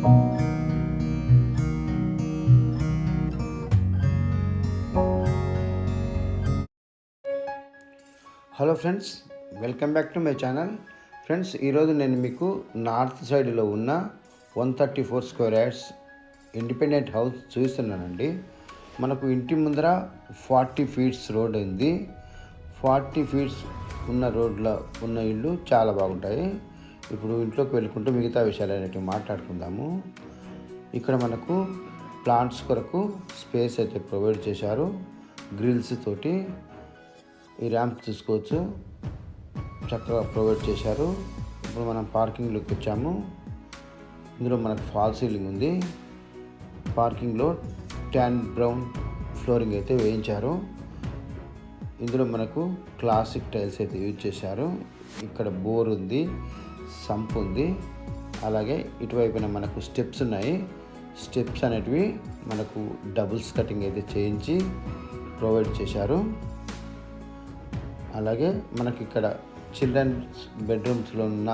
Hello friends, welcome back to my channel. Friends, ఈరోజు నేను మీకు నార్త్ సైడ్లో ఉన్న 134 స్క్వేర్ యార్డ్స్ ఇండిపెండెంట్ హౌస్ చూస్తున్నానండి. మనకు ఇంటి ముందర 40 ఫీట్స్ రోడ్ ఉంది. 40 ఫీట్స్ ఉన్న రోడ్లో ఉన్న ఇల్లు చాలా బాగుంటాయి. ఇప్పుడు ఇంట్లోకి వెళ్ళుకుంటూ మిగతా విషయాలు అనేవి మాట్లాడుకుందాము. ఇక్కడ మనకు ప్లాంట్స్ కొరకు స్పేస్ అయితే ప్రొవైడ్ చేశారు. గ్రిల్స్ తోటి ఈ ర్యాంప్ చూసుకోవచ్చు, చక్కగా ప్రొవైడ్ చేశారు. ఇప్పుడు మనం పార్కింగ్లోకి వచ్చాము. ఇందులో మనకు ఫాల్ సీలింగ్ ఉంది. పార్కింగ్లో ట్యాన్ బ్రౌన్ ఫ్లోరింగ్ అయితే వేయించారు. ఇందులో మనకు క్లాసిక్ టైల్స్ అయితే యూజ్ చేశారు. ఇక్కడ బోర్ ఉంది, సంప్ ఉంది. అలాగే ఇటువైపున మనకు స్టెప్స్ ఉన్నాయి. స్టెప్స్ అనేటివి మనకు డబుల్స్ కటింగ్ అయితే చేయించి ప్రొవైడ్ చేశారు. అలాగే మనకి ఇక్కడ చిల్డ్రన్స్ బెడ్రూమ్స్లో ఉన్న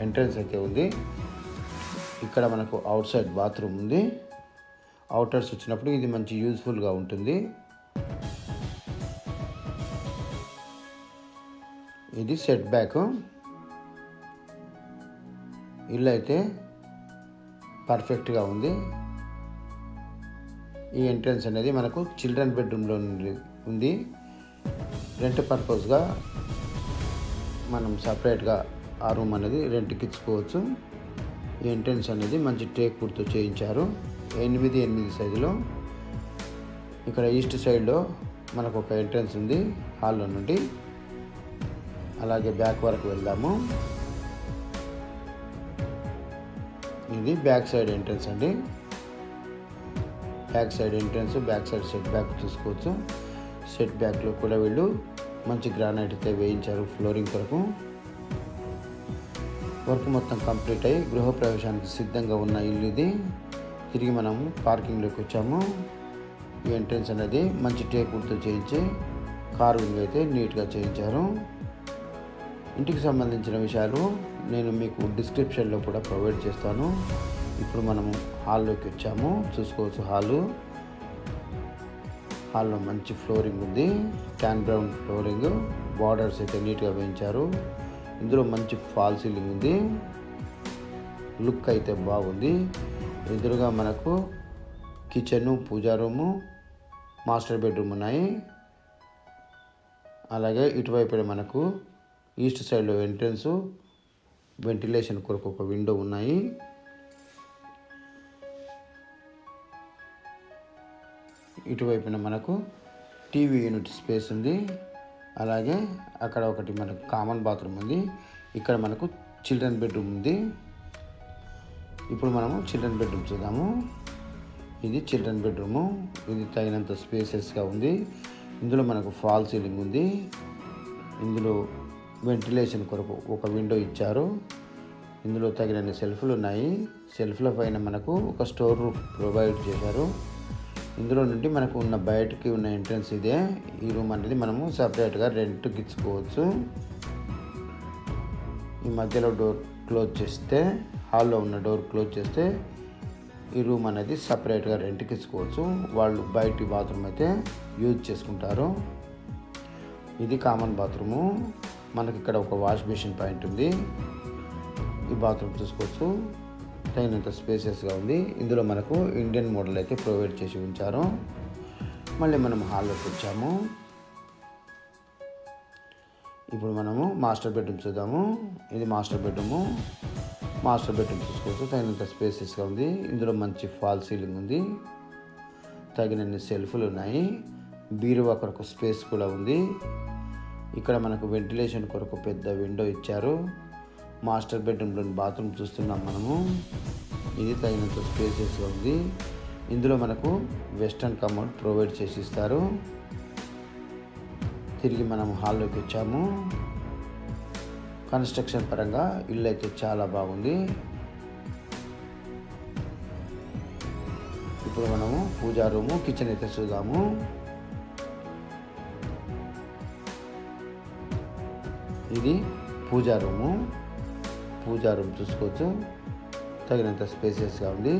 ఎంట్రన్స్ అయితే ఉంది. ఇక్కడ మనకు అవుట్ సైడ్ బాత్రూమ్ ఉంది. అవుటర్స్ వచ్చినప్పుడు ఇది మంచి యూజ్ఫుల్గా ఉంటుంది. ఇది సెట్ బ్యాక్. ఇల్లు అయితే పర్ఫెక్ట్గా ఉంది. ఈ ఎంట్రన్స్ అనేది మనకు చిల్డ్రన్ బెడ్రూమ్లో ఉంది. రెంట్ పర్పస్గా మనం సపరేట్గా ఆ రూమ్ అనేది రెంట్కి ఇచ్చుకోవచ్చు. ఈ ఎంట్రన్స్ అనేది మంచి టేక్ వుడ్తో చేయించారు. 8x8 సైజులో. ఇక్కడ ఈస్ట్ సైడ్లో మనకు ఒక ఎంట్రన్స్ ఉంది హాల్లో నుండి. అలాగే బ్యాక్ వరకు వెళ్దాము. ఇది బ్యాక్ సైడ్ ఎంట్రన్స్ అండి. Back side entrance, back side set back చూసుకోవచ్చు. సెట్ బ్యాక్లో కూడా వీళ్ళు మంచి గ్రానైట్ అయితే వేయించారు ఫ్లోరింగ్ కొరకు. వర్క్ మొత్తం కంప్లీట్ అయ్యి గృహప్రవేశానికి సిద్ధంగా ఉన్న ఇల్లు ఇది. తిరిగి మనము పార్కింగ్లోకి వచ్చాము. ఈ ఎంట్రన్స్ అనేది మంచి టేక్ వుడ్తో చేయించి కార్వింగ్ అయితే నీట్గా చేయించారు. ఇంటికి సంబంధించిన విషయాలు నేను మీకు డిస్క్రిప్షన్లో కూడా ప్రొవైడ్ చేస్తాను. ఇప్పుడు మనము హాల్లోకి వచ్చాము. చూసుకోవచ్చు హాల్లో మంచి ఫ్లోరింగ్ ఉంది. ట్యాన్ బ్రౌన్ ఫ్లోరింగ్, బార్డర్స్ అయితే నీట్గా వేయించారు. ఇందులో మంచి ఫాల్ సీలింగ్ ఉంది. లుక్ అయితే బాగుంది. ఎదురుగా మనకు కిచెను, పూజా రూము, మాస్టర్ బెడ్రూమ్ ఉన్నాయి. అలాగే ఇటువైపు మనకు ఈస్ట్ సైడ్లో ఎంట్రన్స్, వెంటిలేషన్ కొరకు ఒక విండో ఉన్నాయి. ఇటువైపున మనకు టీవీ యూనిట్ స్పేస్ ఉంది. అలాగే అక్కడ ఒకటి మనకు కామన్ బాత్రూమ్ ఉంది. ఇక్కడ మనకు చిల్డ్రన్ బెడ్రూమ్ ఉంది. ఇప్పుడు మనము చిల్డ్రన్ బెడ్రూమ్ చూద్దాము. ఇది చిల్డ్రన్ బెడ్రూము. ఇది తగినంత స్పేసెస్గా ఉంది. ఇందులో మనకు ఫాల్ సీలింగ్ ఉంది. ఇందులో వెంటిలేషన్ కొరకు ఒక విండో ఇచ్చారు. ఇందులో తగినన్ని సెల్ఫ్లు ఉన్నాయి. సెల్ఫ్ల పైన మనకు ఒక స్టోర్ రూమ్ ప్రొవైడ్ చేశారు. ఇందులో నుండి మనకు ఉన్న బయటకి ఉన్న ఎంట్రన్స్ ఇదే. ఈ రూమ్ అనేది మనము సపరేట్గా రెంట్కి ఇచ్చుకోవచ్చు. ఈ మధ్యలో డోర్ క్లోజ్ చేస్తే, హాల్లో ఉన్న డోర్ క్లోజ్ చేస్తే ఈ రూమ్ అనేది సపరేట్గా రెంట్కి ఇచ్చుకోవచ్చు. వాళ్ళు బయటి బాత్రూమ్ అయితే యూజ్ చేసుకుంటారు. ఇది కామన్ బాత్రూము. మనకి ఇక్కడ ఒక వాష్ బేసిన్ పాయింట్ ఉంది. ఈ బాత్రూమ్ చూసుకోవచ్చు, తగినంత స్పేసెస్గా ఉంది. ఇందులో మనకు ఇండియన్ మోడల్ అయితే ప్రొవైడ్ చేసి ఉంచారు. మళ్ళీ మనం హాల్లోకి వచ్చాము. ఇప్పుడు మనము మాస్టర్ బెడ్రూమ్ చూద్దాము. ఇది మాస్టర్ బెడ్రూము. మాస్టర్ బెడ్రూమ్ చూసుకోవచ్చు, తగినంత స్పేసెస్గా ఉంది. ఇందులో మంచి ఫాల్ సీలింగ్ ఉంది. తగినన్ని సెల్ఫ్లు ఉన్నాయి. బీరువా కొరకు స్పేస్ కూడా ఉంది. ఇక్కడ మనకు వెంటిలేషన్ కొరకు పెద్ద విండో ఇచ్చారు. మాస్టర్ బెడ్రూమ్లోని బాత్రూమ్ చూస్తున్నాం మనము. ఇది తగినంత స్పేసెస్గా ఉంది. ఇందులో మనకు వెస్టర్న్ కమోడ్ ప్రొవైడ్ చేసి ఇస్తారు. తిరిగి మనం హాల్లోకి వచ్చాము. కన్స్ట్రక్షన్ పరంగా ఇల్లు అయితే చాలా బాగుంది. ఇప్పుడు మనము పూజా రూము, కిచెన్ అయితే చూద్దాము. ఇది పూజా రూమ్ చూసుకోవచ్చు. తగినంత స్పేసియస్గా ఉంది.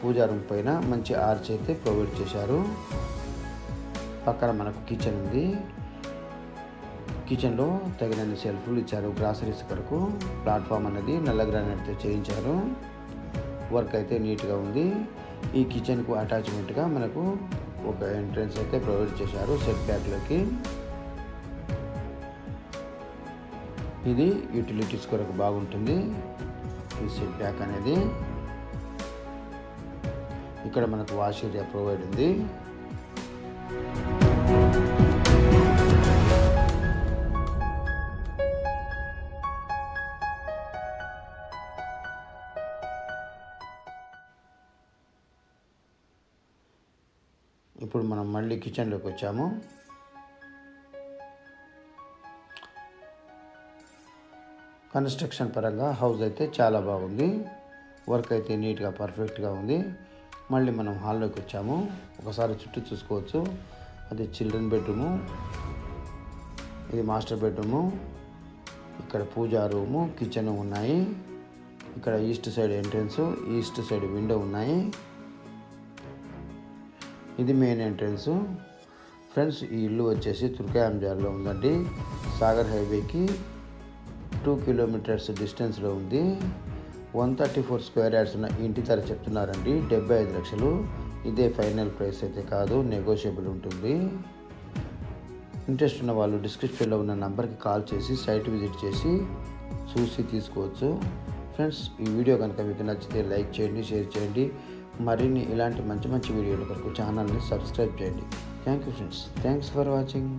పూజా రూమ్ పైన మంచి ఆర్చ్ అయితే ప్రొవైడ్ చేశారు. పక్కన మనకు కిచెన్ ఉంది. కిచెన్లో తగినన్ని సెల్ఫ్లు ఇచ్చారు. గ్రాసరీస్ కొరకు ప్లాట్ఫామ్ అనేది నల్ల గ్రానైట్తో చేయించారు. వర్క్ అయితే నీట్గా ఉంది. ఈ కిచెన్కు అటాచ్మెంట్గా మనకు ఒక ఎంట్రన్స్ అయితే ప్రొవైడ్ చేశారు సెట్ బ్యాక్లోకి. ఇది యూటిలిటీస్ కొరకు బాగుంటుంది ఈ సెట్ బ్యాక్ అనేది. ఇక్కడ మనకు వాష్ ఏరియా ప్రొవైడ్ ఉంది. ఇప్పుడు మనం మళ్ళీ కిచెన్లోకి వచ్చాము. కన్స్ట్రక్షన్ పరంగా హౌస్ అయితే చాలా బాగుంది. వర్క్ అయితే నీట్గా పర్ఫెక్ట్గా ఉంది. మళ్ళీ మనం హాల్లోకి వచ్చాము. ఒకసారి చుట్టూ చూసుకోవచ్చు. అది చిల్డ్రన్ బెడ్రూము, ఇది మాస్టర్ బెడ్రూము, ఇక్కడ పూజా రూము, కిచెన్ ఉన్నాయి. ఇక్కడ east side entrance, east side window ఉన్నాయి. ఇది మెయిన్ ఎంట్రన్స్. ఫ్రెండ్స్, ఈ ఇల్లు వచ్చేసి తుర్కాయంజార్లో ఉందండి. సాగర్ హైవేకి 2 కిలోమీటర్స్ డిస్టెన్స్లో ఉంది. 134 స్క్వేర్ యార్డ్స్ ఉన్న ఇంటి ధర చెప్తున్నారండి 75 లక్షలు. ఇదే ఫైనల్ ప్రైస్ అయితే కాదు, నెగోషియబుల్ ఉంటుంది. ఇంట్రెస్ట్ ఉన్న వాళ్ళు డిస్క్రిప్షన్లో ఉన్న నెంబర్కి కాల్ చేసి సైట్ విజిట్ చేసి చూసి తీసుకోవచ్చు. ఫ్రెండ్స్, ఈ వీడియో కనుక మీకు నచ్చితే లైక్ చేయండి, షేర్ చేయండి. మరిన్ని ఇలాంటి మంచి మంచి వీడియోల కొరకు ఛానల్ని సబ్స్క్రైబ్ చేయండి. Thank you friends. Thanks for watching.